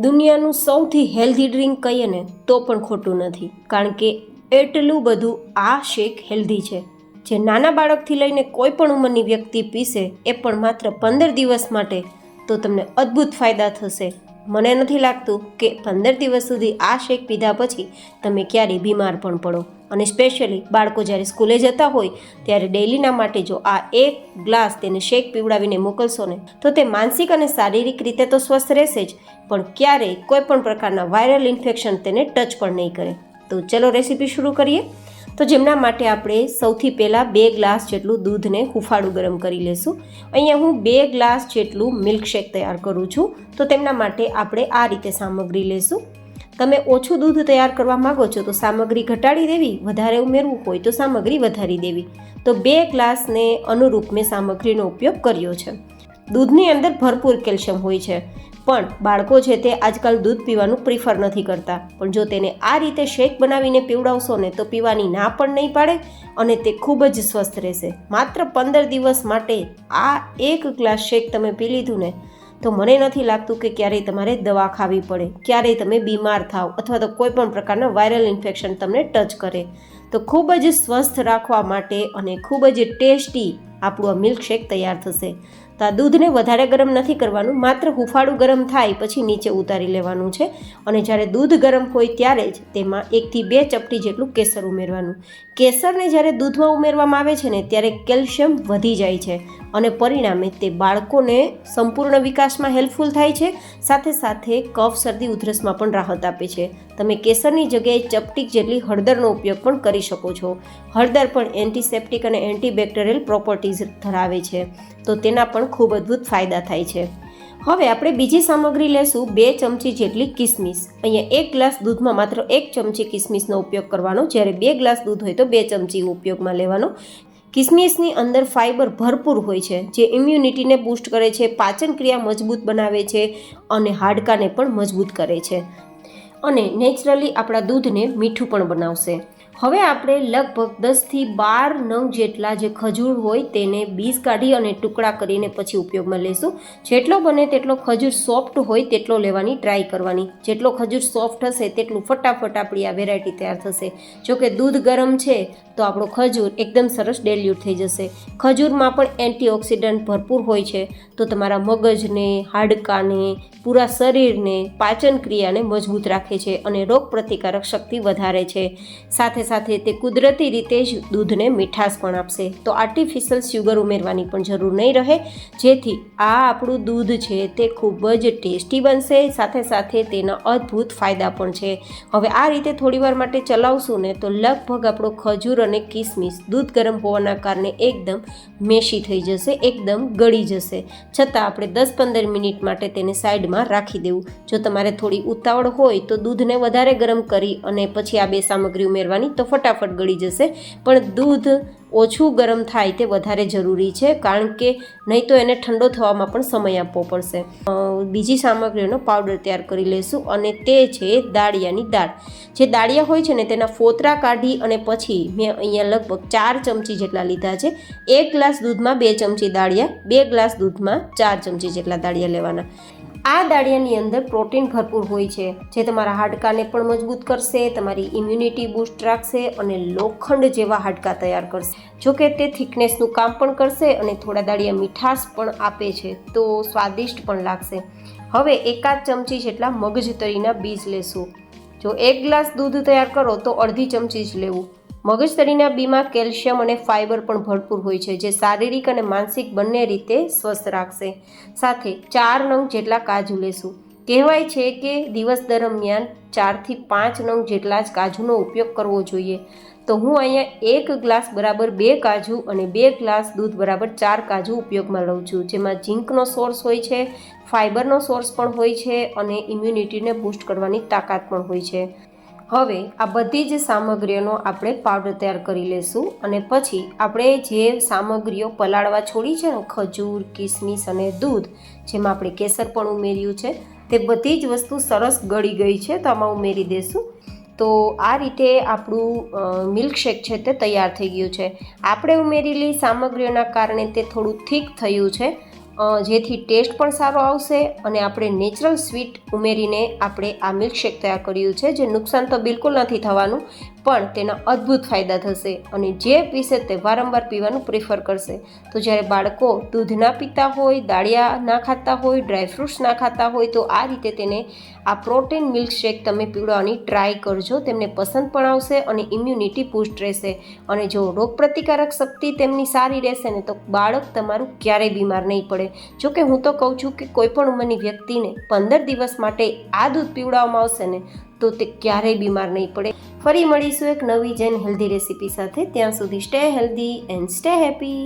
દુનિયાનું સૌથી healthy drink કહીએ ને તો પણ ખોટું નથી, કારણ કે એટલું બધું આ શેક હેલ્ધી છે જે નાના બાળકથી લઈને કોઈ પણ ઉંમરની વ્યક્તિ પીશે એ પણ માત્ર 15 દિવસ માટે, તો તમને અદ્ભુત ફાયદા થશે. મને નથી લાગતું કે 15 દિવસ સુધી આ શેક પીધા પછી તમે ક્યારેય બીમાર પણ પડો. અને સ્પેશિયલી બાળકો જ્યારે સ્કૂલે જતા હોય ત્યારે ડેઈલીના માટે જો આ એક ગ્લાસ તેને શેક પીવડાવીને મોકલશો ને તો તે માનસિક અને શારીરિક રીતે તો સ્વસ્થ રહેશે જ, પણ ક્યારેય કોઈ પણ પ્રકારના વાયરલ ઇન્ફેક્શન તેને ટચ પણ નહીં કરે. તો ચલો રેસીપી શરૂ કરીએ. તો જેમના માટે આપણે સૌથી પહેલાં 2 ગ્લાસ જેટલું દૂધને હુંફાળું ગરમ કરી લેશું. અહીંયા હું 2 ગ્લાસ જેટલું મિલ્કશેક તૈયાર કરું છું. તો તેમના માટે આપણે આ રીતે સામગ્રી લેશું. તમે ઓછું દૂધ તૈયાર કરવા માગો છો તો સામગ્રી ઘટાડી દેવી, વધારે ઉમેરવું હોય તો સામગ્રી વધારી દેવી. તો 2 ગ્લાસને અનુરૂપ મેં સામગ્રીનો ઉપયોગ કર્યો છે. દૂધની અંદર ભરપૂર કેલ્શિયમ હોય છે, પણ બાળકો છે તે આજકાલ દૂધ પીવાનું પ્રિફર નથી કરતા. પણ જો તેને આ રીતે શેક બનાવીને પીવડાવશો ને તો પીવાની ના પણ નહીં પાડે અને તે ખૂબ જ સ્વસ્થ રહેશે. માત્ર 15 દિવસ માટે આ 1 ગ્લાસ શેક તમે પી લીધું ને તો મને નથી લાગતું કે ક્યારેય તમારે દવા ખાવી પડે, ક્યારેય તમે બીમાર થાવ અથવા તો કોઈ પણ પ્રકારના વાયરલ ઇન્ફેક્શન તમને ટચ કરે. તો ખૂબ જ સ્વસ્થ રાખવા માટે અને ખૂબ જ ટેસ્ટી આપણું આ મિલ્કશેક તૈયાર થશે. તો આ દૂધને વધારે ગરમ નથી કરવાનું, માત્ર હુંફાળું ગરમ થાય પછી નીચે ઉતારી લેવાનું છે. અને જ્યારે દૂધ ગરમ હોય ત્યારે જ તેમાં 1 થી 2 ચપટી જેટલું કેસર ઉમેરવાનું. કેસરને જ્યારે દૂધમાં ઉમેરવામાં આવે છે ને ત્યારે કેલ્શિયમ વધી જાય છે અને પરિણામે તે બાળકોને સંપૂર્ણ વિકાસમાં હેલ્પફુલ થાય છે. સાથે સાથે કફ, શરદી, ઉધરસમાં પણ રાહત આપે છે. તમે કેસરની જગ્યાએ ચપટીક જેટલી હળદરનો ઉપયોગ પણ કરી શકો છો. હળદર પણ એન્ટિસેપ્ટિક અને એન્ટીબેક્ટેરિયલ પ્રોપર્ટીઝ ધરાવે છે, તો તેના પણ ખૂબ અદ્ભુત ફાયદા થાય છે. હવે આપણે બીજી સામગ્રી લેશું. 2 ચમચી જેટલી કિસમિસ. અહીંયા 1 ગ્લાસ દૂધમાં માત્ર 1 ચમચી કિસમિસનો ઉપયોગ કરવાનો, જ્યારે 2 ગ્લાસ દૂધ હોય તો 2 ચમચી ઉપયોગમાં લેવાનો. કિસમિસની અંદર ફાઇબર ભરપૂર હોય છે જે ઇમ્યુનિટીને બૂસ્ટ કરે છે, પાચન ક્રિયા મજબૂત બનાવે છે અને હાડકાને પણ મજબૂત કરે છે અને નેચરલી આપણા દૂધને મીઠું પણ બનાવશે. હવે આપણે લગભગ 10 થી 12 નંગ જેટલા જે ખજૂર હોય તેને બીજ કાઢી અને ટુકડા કરીને પછી ઉપયોગમાં લેશું. જેટલો બને તેટલો ખજૂર સોફ્ટ હોય તેટલો લેવાની ટ્રાય કરવાની. જેટલો ખજૂર સોફ્ટ હશે તેટલું ફટાફટ આપણી આ વેરાયટી તૈયાર થશે. જોકે દૂધ ગરમ છે તો આપણો ખજૂર એકદમ સરસ ડેલ્યુટ થઈ જશે. ખજૂરમાં પણ એન્ટીઓક્સિડન્ટ ભરપૂર હોય છે, તો તમારા મગજને, હાડકાને, પૂરા શરીરને, પાચન ક્રિયાને મજબૂત રાખે છે અને રોગ પ્રતિકારક શક્તિ વધારે છે. સાથે સાથે તે કુદરતી રીતે જ દૂધને મીઠાશ પણ આપશે. તો આર્ટિફિશિયલ શુગર ઉમેરવાની પણ જરૂર નહીં રહે, જેથી આ આપણું દૂધ છે તે ખૂબ જ ટેસ્ટી બનશે. સાથે સાથે તેના અદ્ભુત ફાયદા પણ છે. હવે આ રીતે થોડીવાર માટે ચલાવશું ને તો લગભગ આપણો ખજૂર અને કિસમિસ દૂધ ગરમ હોવાના કારણે એકદમ મેશી થઈ જશે, એકદમ ગળી જશે. છતાં આપણે 10-15 મિનિટ માટે તેને સાઈડમાં રાખી દેવું. જો તમારે થોડી ઉતાવળ હોય તો દૂધને વધારે ગરમ કરી અને પછી આ 2 સામગ્રી ઉમેરવાની, તો ફટાફટ ગળી જશે. પણ દૂધ ઓછું ગરમ થાય તે વધારે જરૂરી છે, કારણ કે નહીં તો એને ઠંડો થવામાં પણ સમય આપવો પડશે. બીજી સામગ્રીનો પાવડર તૈયાર કરી લઈશું અને તે છે દાળિયાની દાળ. જે દાળિયા હોય છે ને તેના ફોતરા કાઢી અને પછી મેં અહીંયા લગભગ 4 ચમચી જેટલા લીધા છે. 1 ગ્લાસ દૂધમાં 2 ચમચી દાળિયા, 2 ગ્લાસ દૂધમાં 4 ચમચી જેટલા દાળિયા લેવાના. આ દાળિયાની અંદર પ્રોટીન ભરપૂર હોય છે જે તમારા હાડકાને પણ મજબૂત કરશે, તમારી ઇમ્યુનિટી બૂસ્ટ રાખશે અને લોખંડ જેવા હાડકાં તૈયાર કરશે. જોકે તે થિકનેસનું કામ પણ કરશે અને થોડા દાળિયા મીઠાશ પણ આપે છે, તો સ્વાદિષ્ટ પણ લાગશે. હવે 1 ચમચી જેટલા મગજતરીના બીજ લેશું. જો 1 ગ્લાસ દૂધ તૈયાર કરો તો અડધી ચમચી જ લેવું. મગજતરીના બીમાં કેલ્શિયમ અને ફાઇબર પણ ભરપૂર હોય છે જે શારીરિક અને માનસિક બંને રીતે સ્વસ્થ રાખશે. સાથે 4 નંગ જેટલા કાજુ લેશું. કહેવાય છે કે દિવસ દરમિયાન 4 થી 5 નંગ જેટલા જ કાજુનો ઉપયોગ કરવો જોઈએ. તો હું અહીંયા 1 ગ્લાસ બરાબર 2 કાજુ અને 2 ગ્લાસ દૂધ બરાબર 4 કાજુ ઉપયોગમાં લઉં છું, જેમાં ઝીંકનો સોર્સ હોય છે, ફાઇબરનો સોર્સ પણ હોય છે અને ઇમ્યુનિટીને બૂસ્ટ કરવાની તાકાત પણ હોય છે. હવે આ બધી જ સામગ્રીઓનો આપણે પાવડર તૈયાર કરી લઈશું અને પછી આપણે જે સામગ્રીઓ પલાળવા છોડી છે ને, ખજૂર, કિસમિસ અને દૂધ, જેમાં આપણે કેસર પણ ઉમેર્યું છે, તે બધી જ વસ્તુ સરસ ગળી ગઈ છે, તો આમાં ઉમેરી દઈશું. તો આ રીતે આપણું મિલ્કશેક છે તે તૈયાર થઈ ગયું છે. આપણે ઉમેરેલી સામગ્રીઓના કારણે તે થોડું થીક થયું છે જેથી ટેસ્ટ પણ સારો આવશે અને આપણે નેચરલ સ્વીટ ઉમેરીને આપણે આ મિલ્કશેક તૈયાર કર્યું છે, જે નુકસાન તો બિલકુલ નથી થવાનું, પણ તેના અદ્ભુત ફાયદા થશે અને જે પીશે તે વારંવાર પીવાનું પ્રિફર કરશે. તો જ્યારે બાળકો દૂધ ના પીતા હોય, દાળિયા ના ખાતા હોય, ડ્રાયફ્રૂટ્સ ના ખાતા હોય, તો આ રીતે તેને આ પ્રોટીન મિલ્કશેક તમે પીવડાવવાની ટ્રાય કરજો. તેમને પસંદ પણ આવશે અને ઇમ્યુનિટી બૂસ્ટ રહેશે. અને જો રોગપ્રતિકારક શક્તિ તેમની સારી રહેશે ને, તો બાળક તમારું ક્યારેય બીમાર નહીં પડે. જોકે હું તો કહું છું કે કોઈ પણ ઉંમરની વ્યક્તિને 15 દિવસ માટે આ દૂધ પીવડાવવામાં આવશે ને, તો તે ક્યારેય બીમાર નહીં પડે. ફરી મળીશું એક નવી જૈન હેલ્ધી રેસીપી સાથે. ત્યાં સુધી stay healthy and stay happy.